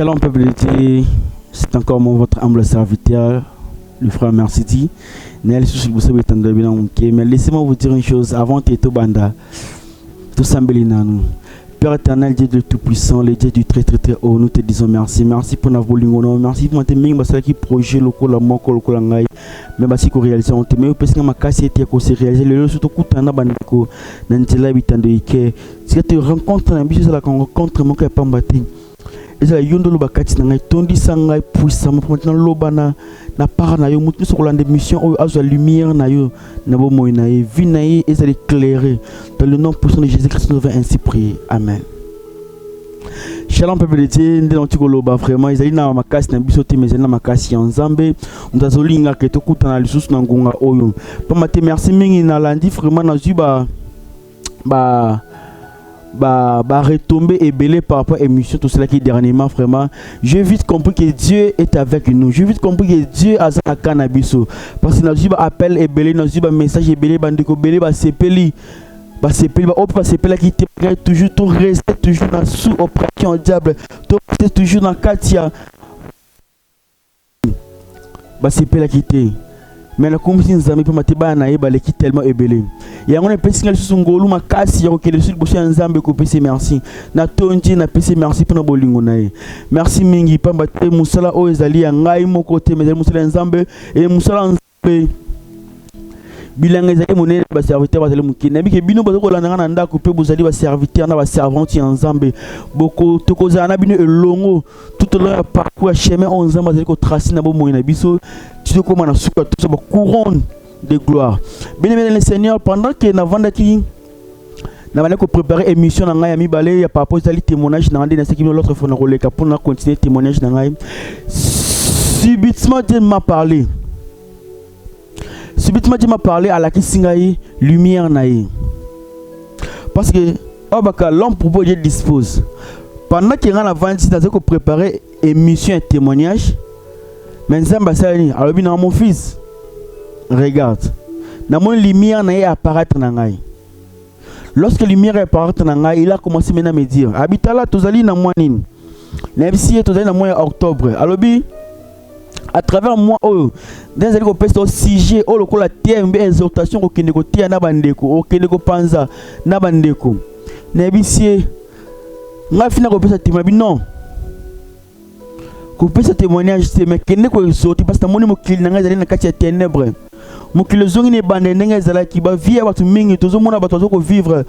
Shalom peuple de Dieu, c'est encore votre humble serviteur, le frère Mercidi. Mais laissez-moi vous dire une chose avant de tout banda. Tout nous. Père éternel, Dieu de tout-puissant, le Dieu du très très très haut, nous te disons merci. Merci pour notre volume, merci pour notre ming, parce que projet local, la moko, local, mais parce que réaliser, on te met au PC, ma casse était qu'on s'est réalisé, le surtout coup t'en as bandiko, n'entela habitant de Ike. Si tu rencontres un biche, c'est la rencontre, mon cœur pas mbaté. Et c'est la yondo lo bakati na ngai tondi sangai puissant pour maintenant lobana na par na yo mutu sur la mission o azo lumière na yo na bo moy na ye vie na ye et ça éclairer dans le nom puissant de Jésus-Christ nous va ainsi prier. Amen. Shalom peuple de Dieu, ndé nti koloba vraiment ezali na makasi na biso te mais na makasi ya Nzambe ndazolinga ke tokuta na lisusu na ngonga oyo. Pa mate merci mingi na landi vraiment na zuba retomber et belé par rapport à l'émission, tout cela qui est dernièrement vraiment. J'ai vite compris que Dieu est avec nous. J'ai vite compris que Dieu a un cannabis. Parce que nous avons appel et belé, nous avons message et belé, bandeko belé, sepeli, sepeli qui te toujours, tout rester toujours dans sous oppression diable, tout rester toujours dans Katia. Sepeli qui te. Mais la commission des amis pour ma teba na eba l'équipe tellement ébélé. Et on a pensé que ce ngolu ma kasi ya que le sud bosse Nzambe ko pese merci. Na tonji na pese merci pour na bolingo na ye. Merci mingi pamba te musala o ezali ya ngai moko te mais musala Nzambe et musala Nzambe. Bilanga ezali monene ba serviteur bazali mukina bike bino bazoko landanga na ndako pe bozali ba serviteur na ba servante ya Nzambe. Boko tokoza na bino elongo tout le long parcours chemin on Nzambe bazali ko tracer na bo moyena biso. Tu sais comment on a tout ça couronne de gloire. Bien aimé le Seigneur, pendant que nous avons préparé émission dans Ngai Balé, il y a par rapport à témoignage dans l'autre fois pour continuer témoignage dans Ngai. Subitement Dieu m'a parlé. Subitement Dieu m'a parlé à la Kisingaï lumière naïe. Parce que l'homme pour Dieu dispose. Pendant que nous avons préparé émission et témoignage. Mais Nzamba sali alobi na mon fils regarde na mon lumière na apparaître na ngai. Lorsque lumière apparaître na ngai, il a commencé maintenant à me dire habitala tozali na mois nini na bisi tozali na mois octobre alobi à travers moi oh dans ali ko pesa sujet oh lokola thème exhortation ko kende ko tia na bandeko o kende ko panza na bandeko na bisi nga fina ko pesa timabi non. Couper ce témoignage, c'est mais qu'il n'est pas sorti parce que mon mokili n'a pas été ténèbres. Mokili zongi ne bande n'a pas qui va vivre avec mingi, tout le monde a besoin de vivre.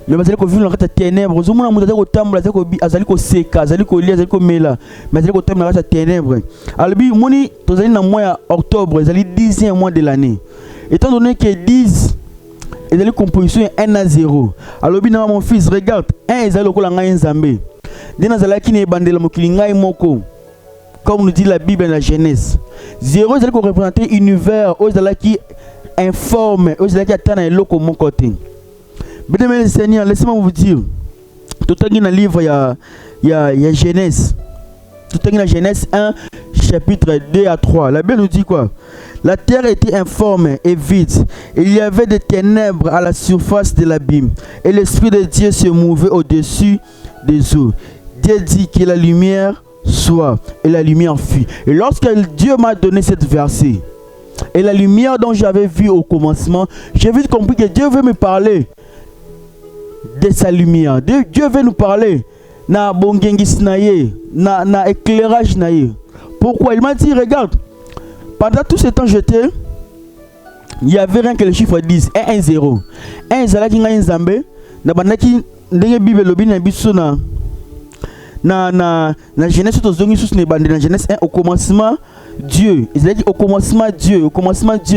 Le bazali ko vivre dans la ténèbres. Tout le monde a besoin de tamba, azali ko seka, azali ko lia, azali ko mela, mais azali ko tamba dans la ténèbres. Albi moni, tozali na mois octobre, azali 10e mois de l'année. Étant donné que 10 et la composition est 1 à 0. Alors bien mon fils regarde 1 ezali lokola ngai Nzambe. Dina zalaki ne bandela mokili ngai moko. Comme nous dit la Bible dans la Genèse. 0 ezali ko représenter univers ozalaki informe, ozalaki atana eloko mon côté. Bien aimé le Seigneur, laissez-moi vous dire. Tout est dans le livre il y a Genèse. Tout est dans la Genèse 1 chapitre 2 à 3. La Bible nous dit quoi? La terre était informe et vide. Il y avait des ténèbres à la surface de l'abîme. Et l'Esprit de Dieu se mouvait au-dessus des eaux. Dieu dit que la lumière soit. Et la lumière fut. Et lorsque Dieu m'a donné cette verset, et la lumière dont j'avais vu au commencement, j'ai vite compris que Dieu veut me parler de sa lumière. Dieu veut nous parler na bongengis naye, na éclairage naye. Pourquoi? Il m'a dit, regarde, pendant tout ce temps j'étais, il n'y avait rien que le chiffre 10, 1, 1, 0. 1, zalaki nga Nzambe, na bandaki ndenge Bible lobi na biso na Genèse to zongi sous ne bande na Genèse 1 au commencement Dieu. Zalaki au commencement Dieu,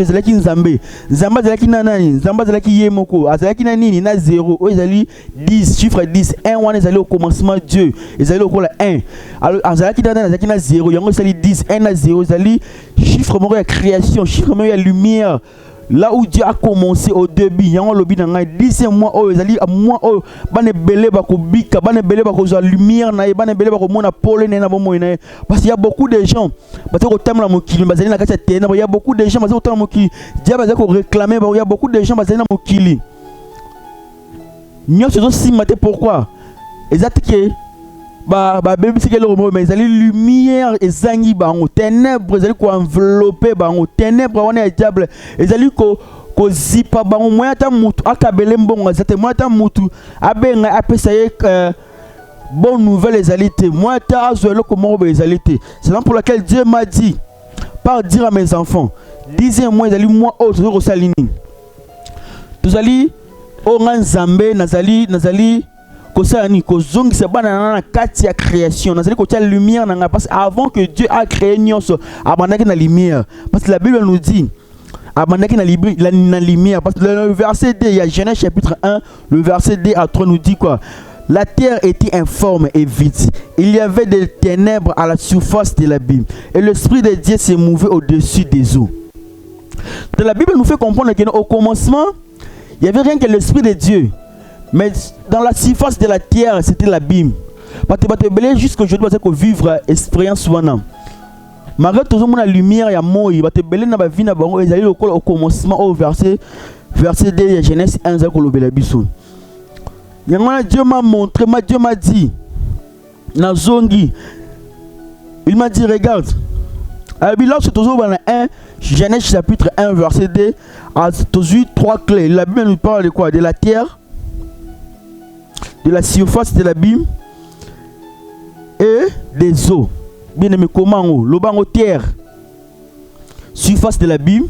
zalaki Nzambe. Nzamba zalaki na nani? Nzamba zalaki yemoko. Azalaki na nini? Na 0. O zali 10, chiffre 10. 1 wana zali au commencement Dieu. Zali au kola 1. Alors azalaki na nani? Zalaki na 0. Yango zali 10, 1 na 0 zali chiffre moko ya création, chiffre moko ya lumière. Là où Dieu a commencé au début, il y a un lobby dans le 10e mois, moi, bane belé bako bika, bane belé bako za lumière nae, bane belé bako mona pole na bomo nae. Parce qu'il y a beaucoup de gens, parce que au terme la mokili, bazali na kati ténèbres, il y a beaucoup de gens, parce que au terme mokili, Dieu bazali ko réclamer, il y a beaucoup de gens bazali na mokili. Nous sommes si maté pourquoi? Exact que baby c'est quelle romo mais ezali lumière ezangi bango ténèbres ezali ko envelopper bango ténèbres wana diable ezali ko zipa bango moya ta mutu akabele mbongo zate moya ta mutu abenga apesa ye bonne nouvelle ezali te moya ta azwelo ko moko ezali te. C'est là pour laquelle Dieu m'a dit par dire à mes enfants disez moi ezali moi autre ko salini tozali o nzambe nazali kosani kozongisa bana na kati ya création nazali ko tia lumière na parce avant que Dieu a créé nyonso abandaki na lumière parce que la Bible nous dit abandaki na lumière parce que le verset 2 il y a Genèse chapitre 1 le verset 2 à 3 nous dit quoi? La terre était informe et vide. Il y avait des ténèbres à la surface de l'abîme et l'esprit de Dieu se mouvait au-dessus des eaux. Donc la Bible nous fait comprendre qu'au commencement il n'y avait rien que l'esprit de Dieu. Mais dans la surface de la terre, c'était l'abîme. Parce que jusqu'à aujourd'hui, parce que vivre expérience souvent. Malgré tout le monde la lumière, il y a mort. Parce que belé na ba vie na bango, ils allaient au commencement au verset 2 Genèse 1 za ko lobela biso. Yangana Dieu m'a montré, Dieu m'a dit na zongi. Il m'a dit regarde. Alors là c'est toujours dans 1 Genèse chapitre 1 verset 2 à toujours trois clés. La Bible nous parle de quoi? De la terre, de la surface de l'abîme et des eaux. Bien aimé, comment le bango terre, surface de l'abîme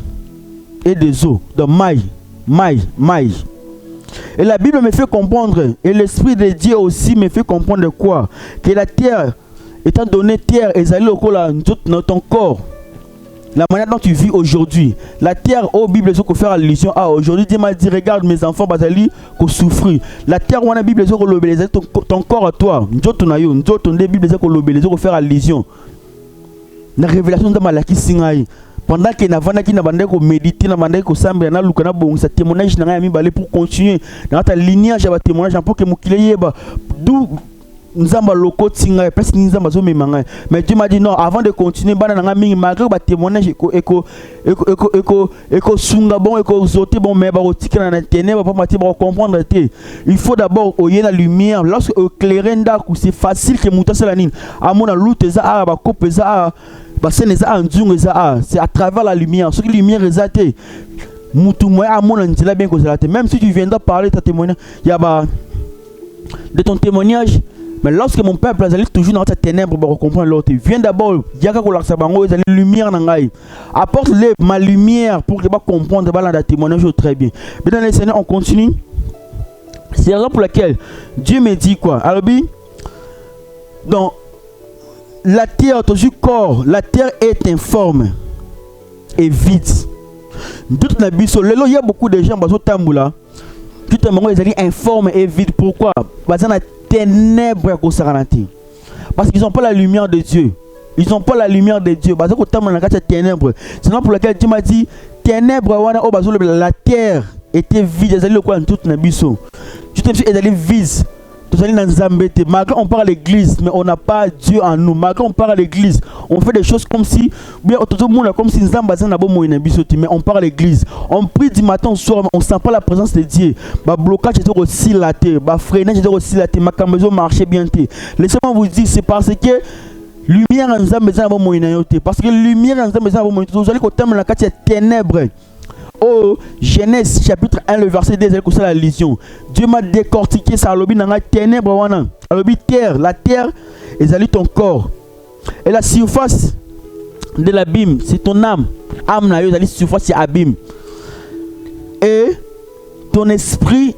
et des eaux. Donc maï. Et la Bible me fait comprendre, et l'Esprit de Dieu aussi me fait comprendre quoi? Que la terre, étant donné terre, est allée au dans ton corps. La manière dont tu vis aujourd'hui, la terre, au Bible, c'est qu'on fait allusion à aujourd'hui. Dieu m'a dit, regarde mes enfants, basali, qu'on souffre. La terre, on a Bible, c'est qu'on l'obélit, ton corps à toi. Nous ton Bible, c'est qu'on l'obélit, c'est qu'on fait allusion. La révélation de Malaki Singaï. Pendant que nous avons médité, nous avons sambe, nous avons un témoignage pour continuer. Dans ta lignage, un témoignage pour que nous d'où nous avons le code singa parce que nous avons mais Dieu m'a dit non avant de continuer malgré le témoignage sunga bon zoté bon mais pour comprendre il faut d'abord oyer la lumière lorsque éclairer ndaku c'est facile que muta la nine amona lute za ba coupe za ba seneza anzungu za c'est à travers la lumière ce que lumière exaté mutu moi amona ndila bien que ça même si tu viendras parler ta témoignage il y a de ton témoignage. Mais lorsque mon peuple est toujours dans cette ténèbre pour comprendre l'autre, viens d'abord, la lumière apporte-le ma lumière pour que comprendre la témoignage très bien. Bien dans les Seigneur, on continue. C'est la raison pour laquelle Dieu me dit quoi? Alors, donc, la terre, ton corps, la terre est informe et vide. Il y a beaucoup de gens qui sont tout le monde est informe et vide. Pourquoi? Parce que ténèbres parce qu'ils n'ont pas la lumière de Dieu. Ils n'ont pas la lumière de Dieu. Parce que ténèbres. C'est pour laquelle Dieu m'a dit ténèbres, la terre était vide. Je te vide. Malgré on parle à l'église, mais on n'a pas Dieu en nous. Malgré on parle à l'église, on fait des choses comme si, bien tout le monde comme si nous mais on parle à l'église. On prie du matin au soir, mais on ne sent pas la présence de Dieu. Le blocage est aussi la terre, le freinage est aussi la terre, ma maison marche bien. Laissez-moi vous dire, c'est parce que lumière en Zambézan, parce que lumière en Zambézan, vous allez côté de la carte ténèbres. Oh, Genèse chapitre 1, le verset 2, c'est la vision. Dieu m'a décortiqué ça, dans la ténèbre, terre, la terre, et ton corps. Et la surface de l'abîme, c'est ton âme. Âme, la surface, c'est abîme. Et ton esprit,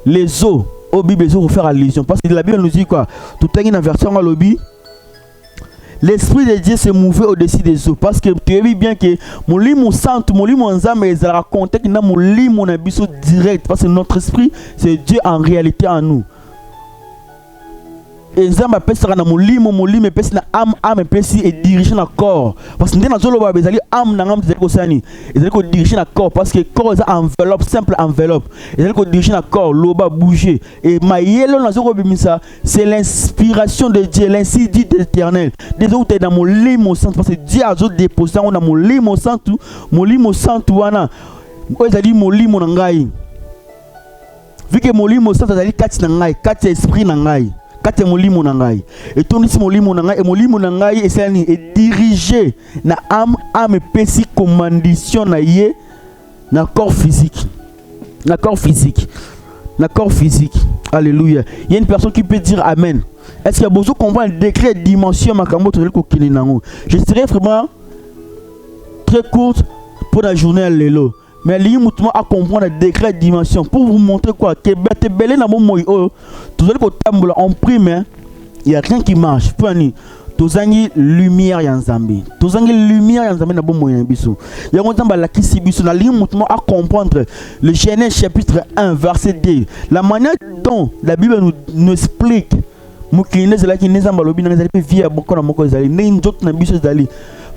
les eaux. Au Bible, les eaux, faire allusion. Parce que la Bible nous dit quoi? Tout est dans la version à l'obi. L'esprit de Dieu se mouvait au-dessus des eaux. Parce que tu as vu bien que mon lit, mon sang, mon lit, mon âme, ils racontent que mon lit, mon abysso direct. Parce que notre esprit, c'est Dieu en réalité en nous. Et les âmes appellent ça mon lit, mais âme et diriger dans le corps. Parce que nous avons des âmes dans le corps. Ils ont dirigé dans le corps. Parce que le corps est enveloppe, simple enveloppe. Ils ont dirigé dans le corps, l'eau va bouger. Et c'est l'inspiration de Dieu, l'insi dit de l'Éternel. Des autres, dans mon lit, mon sang. Parce que Dieu a déposé dans mon lit, mon sang, mon lit, mon sang, tout. Ils ont dit mon lit, mon angaï. Vu que mon lit, mon sang, ils ont dit 4 esprits nangaï. kate molimo na ngai et tonisi molimo na ngai et molimo na ngai esani et dirigé na âme pesi commandation na ye na corps physique. Na corps physique. Na corps physique. Alléluia. Il y a une personne qui peut dire amen. Est-ce qu'il y a besoin de comprendre le décret dimension makambo to ko kininango? Je serai vraiment très courte pour la journée à l'élo. Mais il y a à comprendre le décret dimension pour vous montrer quoi que bête belé na bon moy oh tout ça ko tambola en prime il y a rien qui marche. Pani tozangi lumière ya Nzambe. Tozangi lumière ya Nzambe na bon moyen biso. Ya ngotamba la kisi biso na ligne mutumo à comprendre le Genèse chapitre 1 verset 2. La manière dont la Bible nous explique mukine zela ki nezamba lobi na zali pe via boko na moko zali ne njot na biso zali.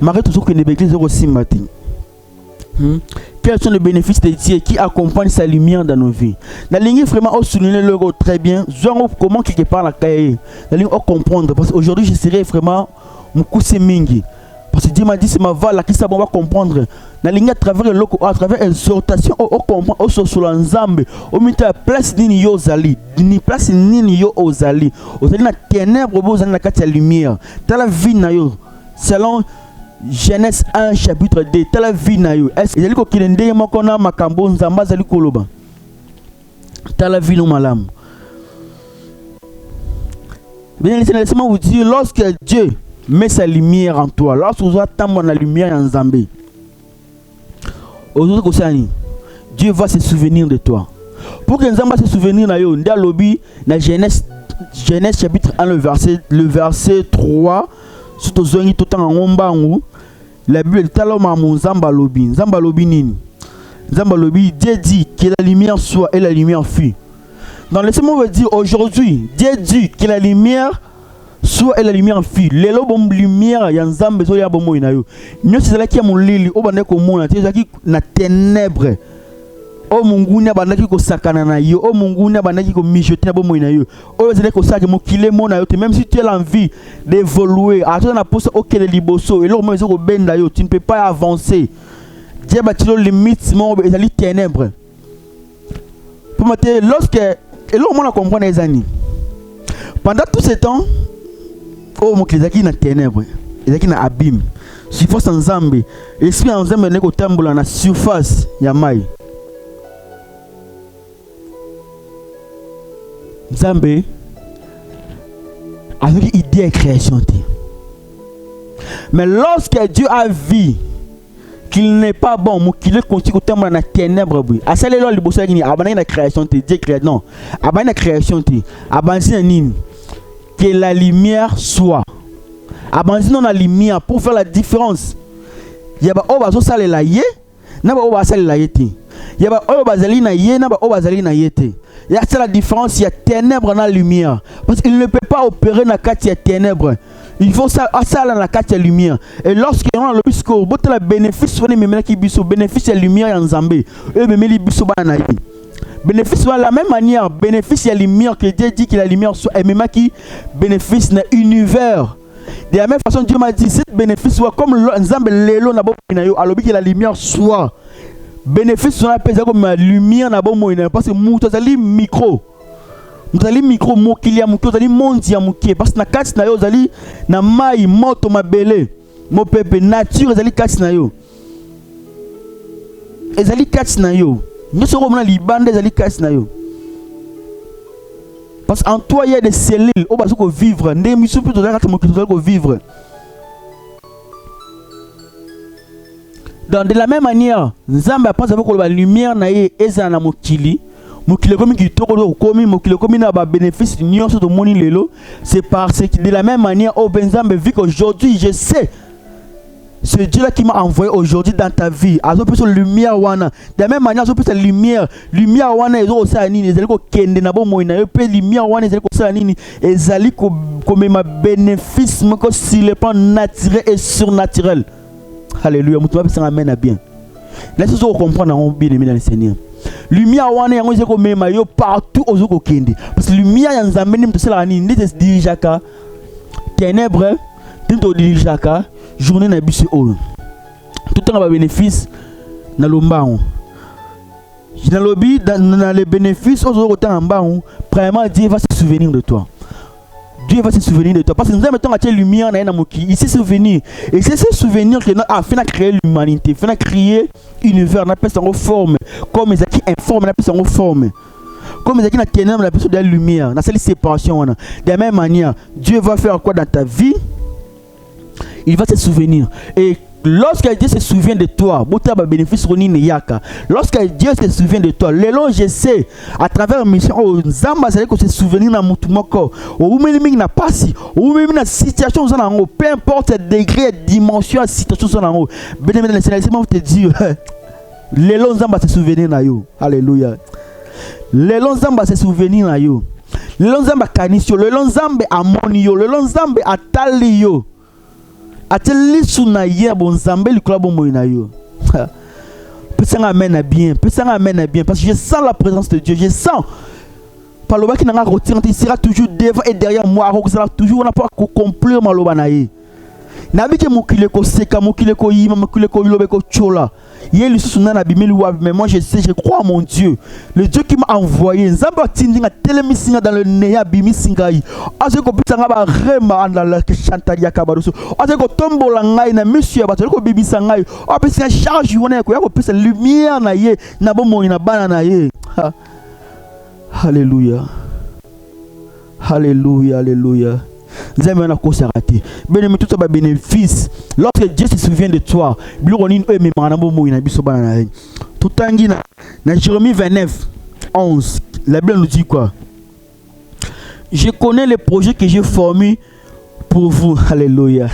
Mare tout ce que ne béglise au simati. Quels sont les bénéfices de Dieu qui accompagnent sa lumière dans nos vies? La ligne vraiment au souligner le très bien. Comment quelque part la cahier. La ligne au comprendre parce qu'aujourd'hui je serai vraiment mukuse mingi. Parce que Dieu m'a dit c'est ma voix là qui ça va comprendre. La ligne à travers le loco, à travers exhortation au comprendre au sur l'ensemble. Au milieu de place ni yo zali, ni place ni yo ozali. Ozali na ténèbres ozali na kati ya lumière. Dans la vie na yo selon Genèse 1 chapitre 2 tala vie na yo est-ce que ko kilende moko na makambo nzamba zali koloba tala vie no malamu. Bien laissez-moi vous dire lorsque Dieu met sa lumière en toi, lorsque vous attendez la lumière en Nzambe aujourd'hui kosani Dieu va se souvenir de toi. Pour que Nzamba se souvenir na yo nda lobi na Genèse chapitre 1 le verset 3 surtout zongi tout en ngombangu. La Bible dit Nzamba lobi nini. Nzamba lobi Dieu dit que la lumière soit et la lumière fut. Donc laissez-moi vous dire aujourd'hui Dieu dit que la lumière soit et la lumière fut. Les lobom lumière ya Nzamba zo ya bomo ina yo. Nyo c'est qui a mon lili o bande ko mona te zaki na ténèbres. O munguna bandaki ko sakana na yo, o munguna bandaki ko mijoter bomo ina yo. O zele ko saki mo kile mona yo te même si tu as l'envie d'évoluer, à toi na poste auquel liboso et l'homme zo ko benda yo, tu ne peux pas avancer. Dieu bâtilo limite mon ezali ténèbres. Pour mater lorsque et l'homme on a comprendre les années. Pendant tout ce temps, oh mon kizaki na ténèbres, ezaki na abîme. Surface Nzambe, esprit Nzambe ne ko tambola na surface ya mai. Nzambe avec idée de création. Mais lorsque Dieu a vu qu'il n'est pas bon, qu'il continue à la ténèbres, à celle là, il bosse avec la création. Dieu crée non, la création. Que la lumière soit. Abandonnons la lumière pour faire la différence. Il y a pas au bazo sale la yé, n'a pas au bazo sale la yété. Il y a pas au bazali na yé, n'a pas au bazali na yété. Il y a la différence, il y a ténèbres dans la lumière. Parce qu'il ne peut pas opérer dans la carte de ténèbres. Il faut ça dans la carte de lumière. Et lorsqu'il y a le bisco, le bénéfice, bénéfice de la lumière en Zambé. Et même les bisous banaï. Bénéfice de la même manière, bénéfice de la lumière que Dieu dit que la lumière soit. Et même qui bénéfice de l'univers. De la même façon, Dieu m'a dit, cette bénéfice soit comme Nzambe lelo na bo inayo, alors que la lumière soit. Bénéfice sur la pèse comme la lumière na bon moyen parce que mutazali micro mokilia mukio zali mondia mukie parce que na kati na yo zali na mai moto mabele mo pepe nature zali kati na yo ezali kati na yo nyoso ko mona libande zali kati na yo parce qu'en toi il y a des cellules au bazo ko vivre ndé misu plutôt dans kati mokito zali ko vivre. Donc de la même manière, Nzamba pense avec la lumière na ye ezana mokili, mokili comme qui toko komi mokili comme na ba bénéfice nyonso to moni lelo, c'est parce que de la même manière au Nzamba vu qu'aujourd'hui je sais ce Dieu là qui m'a envoyé aujourd'hui dans ta vie, azo peut sur lumière wana. De la même manière azo peut sur lumière wana ezo sa nini ezali ko kende na bo moina yo pe lumière wana ezali ko sa nini ezali ko comme ma bénéfice moko sur le plan naturel et surnaturel. Alléluia, mutu mapesa amen à bien. Laissez-nous comprendre en bien aimé dans le Seigneur. Lumière wana yango zeko mema yo partout ozoko kende. Parce que lumière ya Nzambe ni mtosela ni ndete dirijaka. Ténèbres, tinto dirijaka, journée na biso o. Tout temps ba bénéfice na lombango. Dans le lobby dans les bénéfices ozoko tanga mbango, premièrement Dieu va se souvenir de toi. Dieu va se souvenir de toi. Parce que nous avons la lumière dans mokili. Il s'est souvenu. Et c'est ce souvenir que a fait créer l'humanité, fait créer l'univers, on appelle ça en forme. Comme les qui informent, on appelle ça en forme. Comme les qui na ténèbres, on appelle ça de la lumière. Dans cette séparation, de la même manière, Dieu va faire quoi dans ta vie? Il va se souvenir. Et lorsque Dieu se souvient de toi, lorsque Dieu se souvient de toi, les longs je sais à travers la mission, Zamba c'est que se souvenir dans mon moko, ou même na passi, ou même na situation en haut, peu importe le degré, dimension, situation en haut. Bien le Seigneur, laisse-moi te dire, les longs Zamba se souvenir na yo. Alléluia. Les longs Zamba se souvenir na yo. Les longs Zamba kanisio, les longs Zamba amonio, les longs Zamba atalio. Ateli suna ye bon Zambé le club bon na yo. Peut-être amène bien, peut-être amène bien parce que je sens la présence de Dieu, je sens par le bas qui n'a pas retiré, il sera toujours devant et derrière moi, il sera toujours on n'a pas compris maloba na ye. Nabi ke mokile ko seka, mokile ko yima, mokile ko lobe ko chola. Yé le sous na bimeli wa, mais moi je sais, je crois à mon Dieu. Le Dieu qui m'a envoyé. Nzamba tindinga telemisinga dans le neya bimi singai. Aze ko pitanga ba rema andala ke chantaria kabaruso. Aze ko tombola ngai na monsieur ba ko bibi sangai. O pe se charge wona ko ya ko pesa lumière na ye na bomo na bana na ye. Alléluia. Alléluia, alléluia. Bénéfice. Lorsque Dieu se souvient de toi, tout dans Jérémie 29, 11, la Bible nous dit quoi? Je connais les projets que j'ai formés pour vous. Alléluia.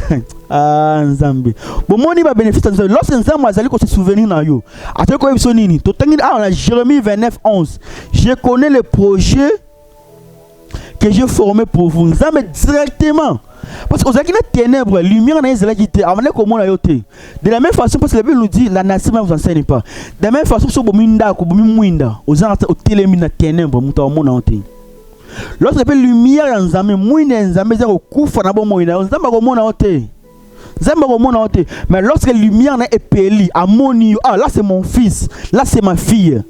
Ah, Nzambe. Bon, moi, il va bénéficier. Lorsque Nzambe a se souvenir de vous, à Jérémie 29, 11, je connais les projets que j'ai formé pour vous. Nous sommes directement. Parce que vous avez des ténèbres, lumière dans les électricités. De la même façon, parce que la Bible nous dit, la nation ne vous enseigne pas. De la même façon, si vous avez au télémine ténèbres, lorsque vous avez lumière dans les âmes, vous avez au coup, mais lorsque la lumière est épelée, à mon niveau, ah là c'est mon fils, là c'est ma fille.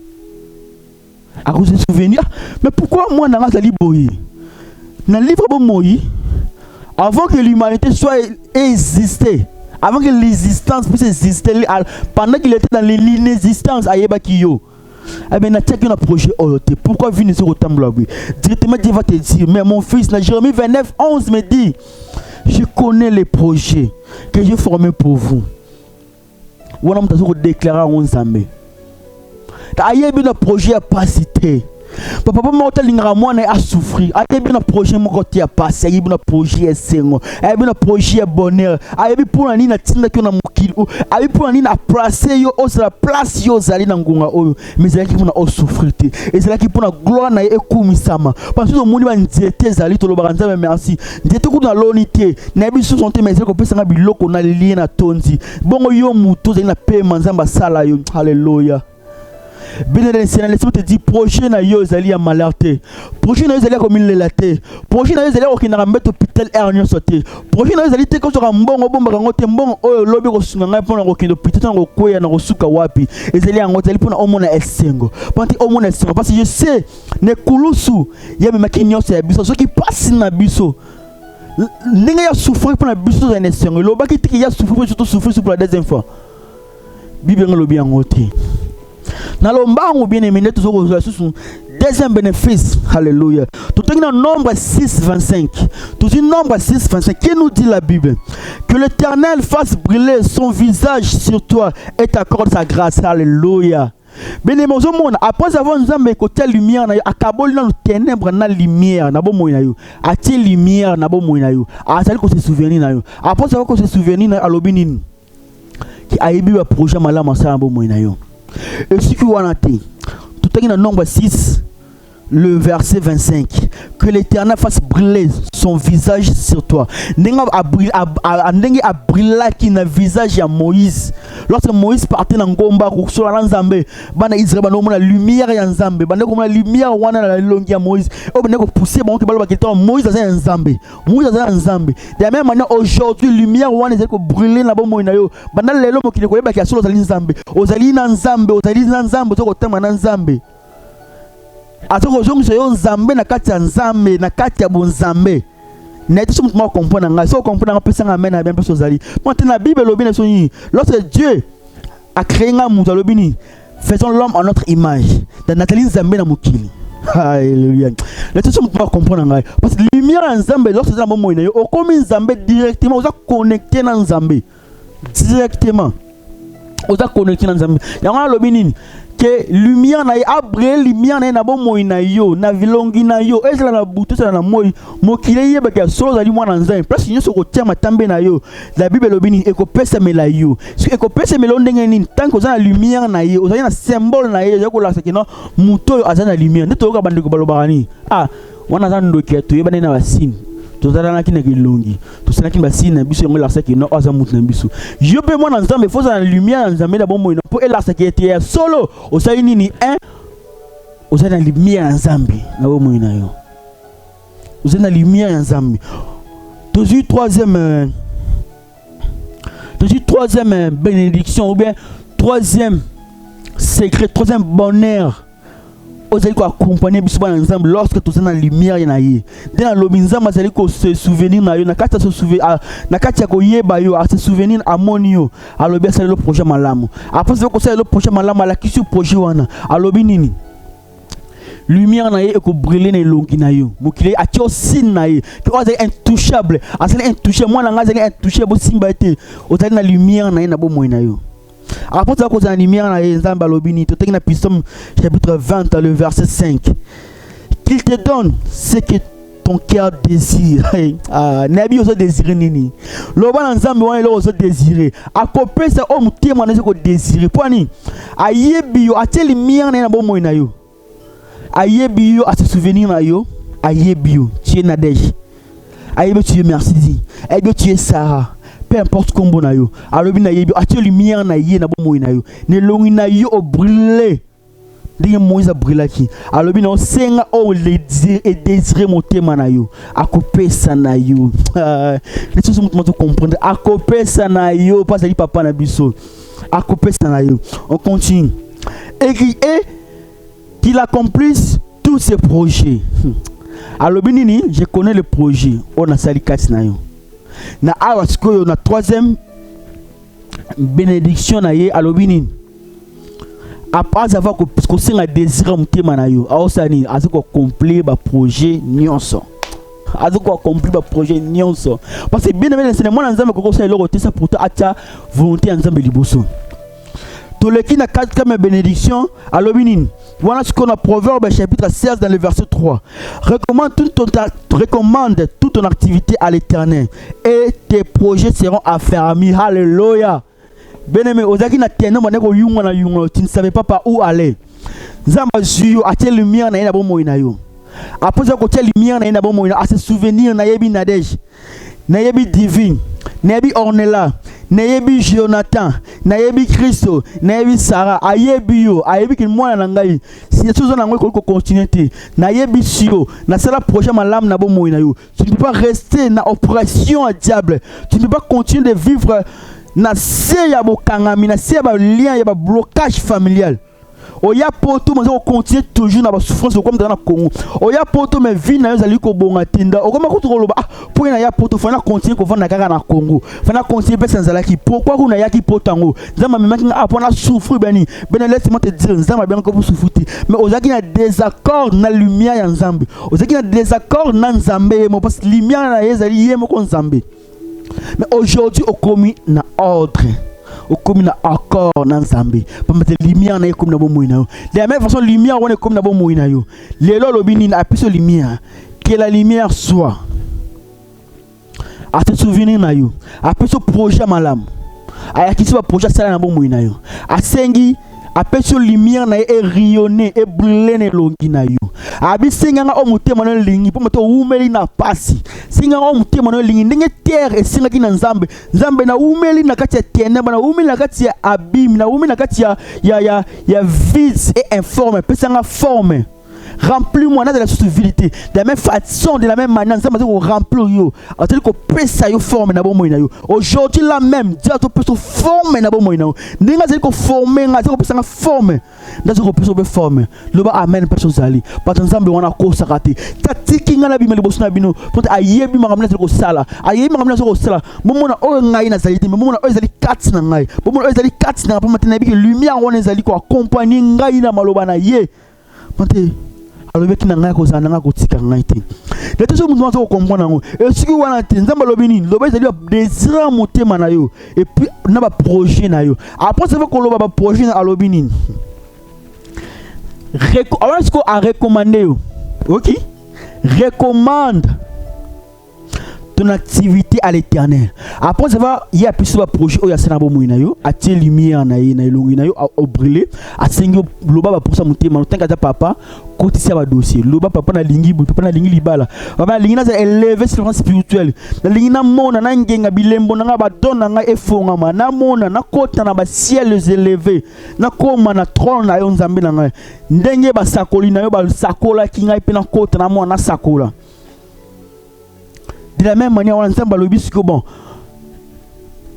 À cause de souvenirs. Mais pourquoi moi, dans la liboye? Dans le livre de Moïse, avant que l'humanité soit existée, avant que l'existence puisse exister, pendant qu'il était dans l'inexistence à Yebakiyo, eh bien, il y a un projet. Pourquoi venir sur le temple? Directement, Dieu va te dire, mais mon fils, dans Jérémie 29, 11 me dit, je connais les projets que j'ai formés pour vous. Vous allez me déclarer en Zambé. Il y a un projet à pas citer. Papa moi a souffrir. Il y a un projet à passer. Il y a un projet à sengo. Il y a un projet à bonheur. Il y a pour la nina tinda qui na mukili. Il y a pour la nina placer yo au la place yo zali na ngunga oyo. Mais c'est là qui pour na souffrir. Et c'est là qui pour na gloire na ekumisama. Parce que le monde va nzete zali to lo baranza merci. Nzete ko na lonité. Na biso sonte mais ko pesa na biloko na lié na tonzi. Bongo yo muto zali na pe manzamba sala yo. Alléluia. Bien laisse-moi te dire, projet na yo zali à malarté, projet na yo zali comme il l'est, projet na yo zali au kinara mettre hôpital hernia sauté, projet na yo zali te ko sur mbongo bomba ngote mbongo oyo lobi ko sunga pona ko kindo hôpital ngo koya na ko suka wapi, ezali ngo zali pona omona esengo, panti omona esengo parce que je sais ne kulusu ya me makinyo ya biso so qui passe na biso. Ninga ya souffrir pour na biso za esengo, loba ki tiki ya souffrir surtout souffrir pour la deuxième fois. Bible ngolobi ngote. Dans le ou bien aimé, deuxième bénéfice. Alléluia. Tout dans nombre 6, 25. Tout dans nombre 6, 25. Qui nous dit la Bible? Que l'Éternel fasse briller son visage sur toi et t'accorde sa grâce. Alléluia. Bien aimé, après avoir nous avons côté lumière, à Kabul dans le ténèbre, na lumière, na bon moyen yo. À ti lumière, na bon moyen yo. À celle qu'on se souvenir na yo. Après avoir qu'on se souvenir na alobinin. Qui a eu un projet malin en ça bon moyen yo. Et ce qui va noter, tout est dans le nombre 6, le verset 25, que l'Éternel fasse briller son visage sur toi. N'enga a briller qui na visage à Moïse. Lorsque Moïse partait dans Gomba, sur la Nzambe, bana Israël bana la lumière ya Nzambe, bana comme la lumière wana la longue à Moïse. Et bana ko pousser bon que balo bakita Moïse a Nzambe. Moïse a Nzambe. De la même manière aujourd'hui lumière wana est ko briller na bon moina yo. Bana lelo mo ki ko yeba ki asolo zali Nzambe. Ozali na Nzambe, ozali na Nzambe, to ko tema na Nzambe. Atoko zongo so yo Nzambe na kati ya Nzambe na kati ya bonzambe. N'est-ce pas comprendre? Si on comprend, on peut s'en amener à bien plus aux alliés. Maintenant, la Bible est lorsque Dieu a créé un monde, faisons l'homme en notre image. Dans Nathalie Zambé na Mukili. Alléluia. N'est-ce pas comprendre? Parce que la lumière en Zambé, lorsque c'est un moment, on commence Zambé directement, on est connecté dans Zambé. Directement. On est connecté dans Zambé. Il y a un lobby que lumière na abré lumière na bon moy na yo na vilongi na yo ezala na butu ça na moy mokile yeba ka solo zali mwana nzambe place nyonso ko tia matambe na yo la bible lobini eko pesa mela yo si eko pesa melo ndenge nini tant que za lumière na yo ozali na symbole na yo yako la sekino muto azana lumière ndeto ka bandiko balobani wana za ndoki to yeba na basini tozala ki na kilongi tosala ki basini na biso ngola sekino aza mutu na biso yo pe mwana nzambe faut za lumière na nzambe na bon moy po ela sekete solo osali nini osali na lumière ya nzambe na bon moy na yo osali na lumière ya nzambe toujours troisième bénédiction ou bien troisième secret troisième bonheur osali ko accompagner biso ba nzambe lorsque tu es dans la lumière ya na ye dans le nzambe azali ko se souvenir na yo na kati se souvenir na kati ya ko yeba yo a se souvenir amoni yo alobi asali le projet malamu après ce ko sali le projet malamu ala kisi projet wana alobi nini lumière na ye ko brûler na longi na yo mokile a tio sin na ye ko azali intouchable azali intouchable moi na ngazali intouchable simba te ozali na lumière na ye na bo moy na yo. Après ça, quand on a lumière dans les Nzamba lobini, tu as Psaume chapitre 20, le verset 5. Qu'il te donne ce que ton cœur désire. Nabi oso désirer nini. Loba Nzamba wana lo oso désirer. Akope ça homme témoin de ce que désirer. Poani. Ayebi yo atie lumière na bo moy na yo. Ayebi yo a se souvenir na yo. Ayebi yo tu es Nadège. Ayebi tu es Merci. Ayebi tu es Sarah. Peu importe combo na yo alobi na yebi atie lumière na ye na bo moy na yo ne longi na yo o brûler ndenge Moïse a brûlé ki alobi na senga o le désirer motema na yo akopesa na yo les choses sont comprendre akopesa na yo pas ali papa na biso akopesa na yo. On continue et qu'il accomplisse tous ses projets. Alobi nini je connais le projet on a sali kati na yo na awa sikoyo na troisième bénédiction na ye alobini après avoir ko senga désir mutema na yo aosani aziko accomplir ba projet nyonso aziko accomplir ba projet nyonso parce que bien aimé c'est moi nzambe ko ça eloko te ça pourtant acha volonté nzambe liboso to leki na quatrième bénédiction alobini. Voilà ce qu'on a Proverbe chapitre 16 dans le verset 3. Recommande toute ton activité à l'Éternel et tes projets seront affermis. Alléluia. Bien-aimé, ozaki na teno maneko yunga na yunga, tu ne savais pas par où aller. Zamba zuyo atie lumière na ina bo moina yo. Après ça ko tie lumière na ina bo moina, a se souvenir na yebi Nadège, na yebi Divine, na yebi Ornella, na yebi Jonathan, na yebi Christo, na yebi Sarah, ayebi yo, ayebi ki mwana na ngai. Si tu as un ko continuer na yebi sio, na sala projet malam na bo moina yo. Tu ne peux pas rester na oppression à diable. Tu ne peux pas continuer de vivre na se ya bo kangami, na se ya ba lien, ya ba blocage familial. Oya poto mais on continue toujours na ba souffrance comme dans le Congo. Oya poto mais vie na yo zali ko bonga tinda. Okoma ko to loba pour na ya poto faut na continuer ko vendre kaka na Congo. Faut na continuer pesa nzala ki pourquoi kuna ya ki potango. Nzama mema ki apona souffrir beni. Ben laisse-moi te dire nzama bien ko souffrir. Mais ozaki na désaccord na lumière ya nzambe. Ozaki na désaccord na nzambe mo parce que lumière na yezali yemo ko nzambe. Mais aujourd'hui au commis na ordre. Au commun accord dans Zambie pour mettre lumière na comme na bon moina yo de la même façon lumière on est comme na bon moina yo les lolo bini a plus lumière que la lumière soit à te souvenir na yo a plus projet malam a qui soit projet ça na bon moina yo a sengi a plus lumière na e rayonner et brûler na longi na yo abi singa nga o mutema na lingi pour mettre umeli na pasi singa o mutema na lingi ndenge terre et singa kina nzambe nzambe na umeli na kati ya ténèbres na umeli na kati ya abîme na umeli na kati ya vide et informe pesa nga forme remplis-moi de la civilité. De la même façon, de la même manière, nous allons remplir yo. C'est-à-dire qu'on peut ça yo forme na bon moyen yo. Aujourd'hui là même, Dieu te peut se former na bon moyen yo. Ninga c'est qu'on former, nga c'est qu'on peut se former. Dans ce qu'on peut se former. Le bas amen personne zali. Par exemple, on a ko sakati. Tatiki nga na bi meli bosuna bino. Pour ayebi maramna ko sala. Ayebi maramna ko sala. Momona o ngai na zali. Momona o zali kat na ngai. Momona o zali kat na pa matena bi lumière on zali ko accompagner ngai na maloba na ye. Mate alobi ki na ngai ko zana nga ko tika ngai te. Le tout monde doit comprendre ngo. Et ce qui wana te nzamba lobi ni loba zali désir motema na yo et puis na ba projet na yo. Après ça va ko loba ba projet na alobi ni. Alors est-ce qu'on a recommandé? Ok. Recommande ton activité à l'Éternel. Après ça va, il y a plus de projets où il y a sénabo mouina yo, à tel lumière na ye na ilongina yo, à brûler, à sengo loba pour ça monter, mais tant que papa côté ça va dossier. Loba papa na lingi bu, papa na lingi libala. Papa na lingi na élever sur le plan spirituel. Na lingi na mona na ngenga bilembo na ba donna na efonga ma na mona na kota na ba ciel élevé. Na koma na trône na yo nzambe na ngai. Ndenge ba sakoli na yo ba sakola ki ngai pe na kota na mona sakola. De la même manière, on ensemble le bis que bon,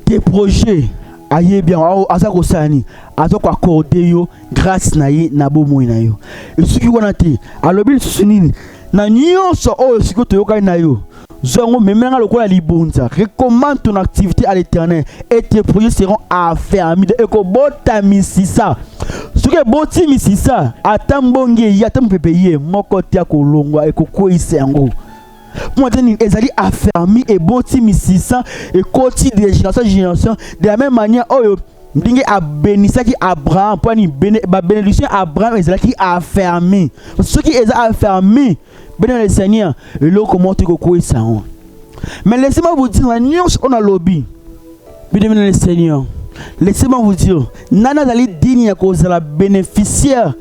tes projets, aïe bien, à ça qu'on s'ani, à ça qu'on accorde yo, grâce naïe, nabo moïnayo. Et ce qui on a dit, à l'objet soutenir, na nyonso oh ce que tu yoka nayo, zongo même na le quoi libonza, recommande ton activité à l'Éternel et tes projets seront affermis. Et que bota misisa, ce que boti misisa, atambonge yatam pepeye, moko tia kolongwa et ko isengo. Pour moi, ils allaient affermi et boti misisa et côté de génération de la même manière oh dingue a béni ça qui Abraham pour ni bénédiction Abraham ils allaient affermi ceux qui est affermi béni le Seigneur et là comment tu quoi ça mais laissez-moi vous dire la nuance on a lobby béni le Seigneur laissez-moi vous dire nana d'aller digne à cause de la bénéficiaire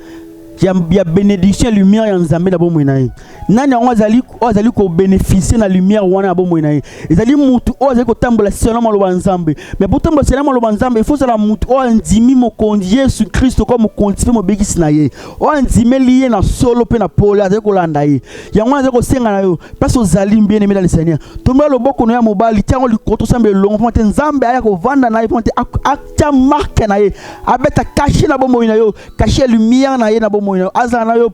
il y a bénédiction lumière en Zambie d'abord moinaï nani on azali ko bénéficier na lumière wana d'abord moinaï ezali mutu o azali ko tambola selama lo banzambe mais pour tambola selama lo banzambe il faut ça la mutu o andimi mo kondier Jésus Christ comme mo continuer mo begisi na ye o andimi lié na solo pe na pole azali ko landa ye yango azali ko senga na yo parce que zali bien aimé dans le Seigneur tomba lo boko no ya mobali tiango likoto sambe longo pour nzambe aya ko vanda na ye pour akta marque na ye abeta cacher na bo moina yo cacher lumière na ye na bo moina azana yo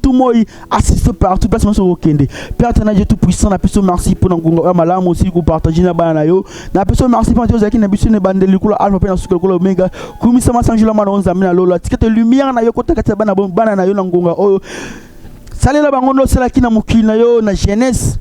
tout moi assiste partout place sur okende Père Dieu tout puissant na personne merci pour ngonga malamu aussi ko partager na bana yo na personne merci pour Dieu na biso ne bandeli kula alpha pe na sukolo kula omega kumisa masanjula mana onzambe na lola tikete lumière na yo ko takata bana na yo na ngonga oyo salela bango no sala kina mokili na yo na Genèse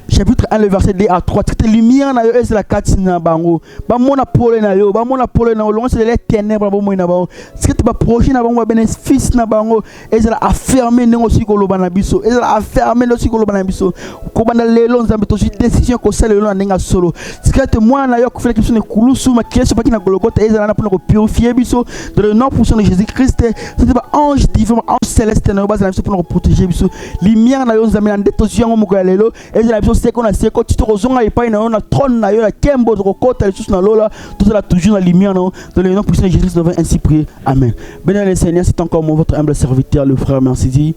chapitre 1 le verset 2 à 3 toute lumière na yo et c'est la katina bango ba mona pole na yo longo c'est les ténèbres ba mo na bango c'est que ba projet na bango ba bénéfice na bango et c'est la affirmer ngo siko lo bana biso et c'est la affirmer lo siko lo bana biso ko banda lelo nzambe to décision ko sala lo na ndinga solo c'est que moi na yo ko fele kiso ne kulusu ma kiesi pa kina golgotha et na pour purifier biso de le nom puissant de Jésus Christ c'est ba ange divin ange céleste na yo ba biso pour protéger biso lumière na yo nzambe na ndeto ziango mo ko lelo et c'est la biso c'est qu'on a c'est quand tu te rezonga et pas na trône na yo la kembo de côté les choses na lola tout ça toujours la lumière dans le nom puissant de Jésus devant ainsi prier amen. Béni le Seigneur, c'est encore votre humble serviteur le frère merci dit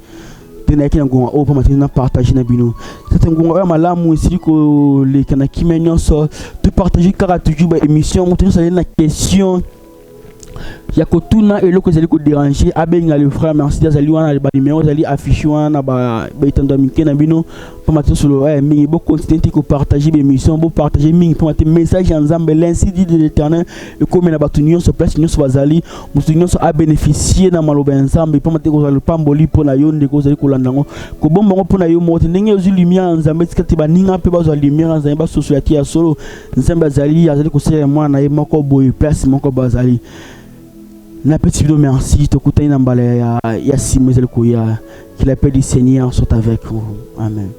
tenaki ngonga o pour maintenant partager na bino c'est un ngonga malamu ici ko les kanaki menyon so de partager car toujours ba émission monter ça na question ya kotuna et loko zali ko déranger abenga le frère merci zali wana ba numéro zali affiché wana ba itando minke na bino pour matin sur le mingi bo continuer ko partager l'émission bo partager mingi pour matin message ensemble l'ainsi dit de l'Éternel et comme na batunion sur place nous bazali musunyo so a bénéficier na maloba ensemble pour matin ko le pamboli pour na yonde ko zali ko landango ko bombo pour na yo moto ndenge yo lumière ensemble tikati ba ninga pe ba zo lumière ensemble ba société ya solo ensemble bazali ko sele moi na moko boy place moko bazali na petit vidéo merci to kutana mbala ya simu zeli ko ya que la paix du Seigneur soit avec vous amen.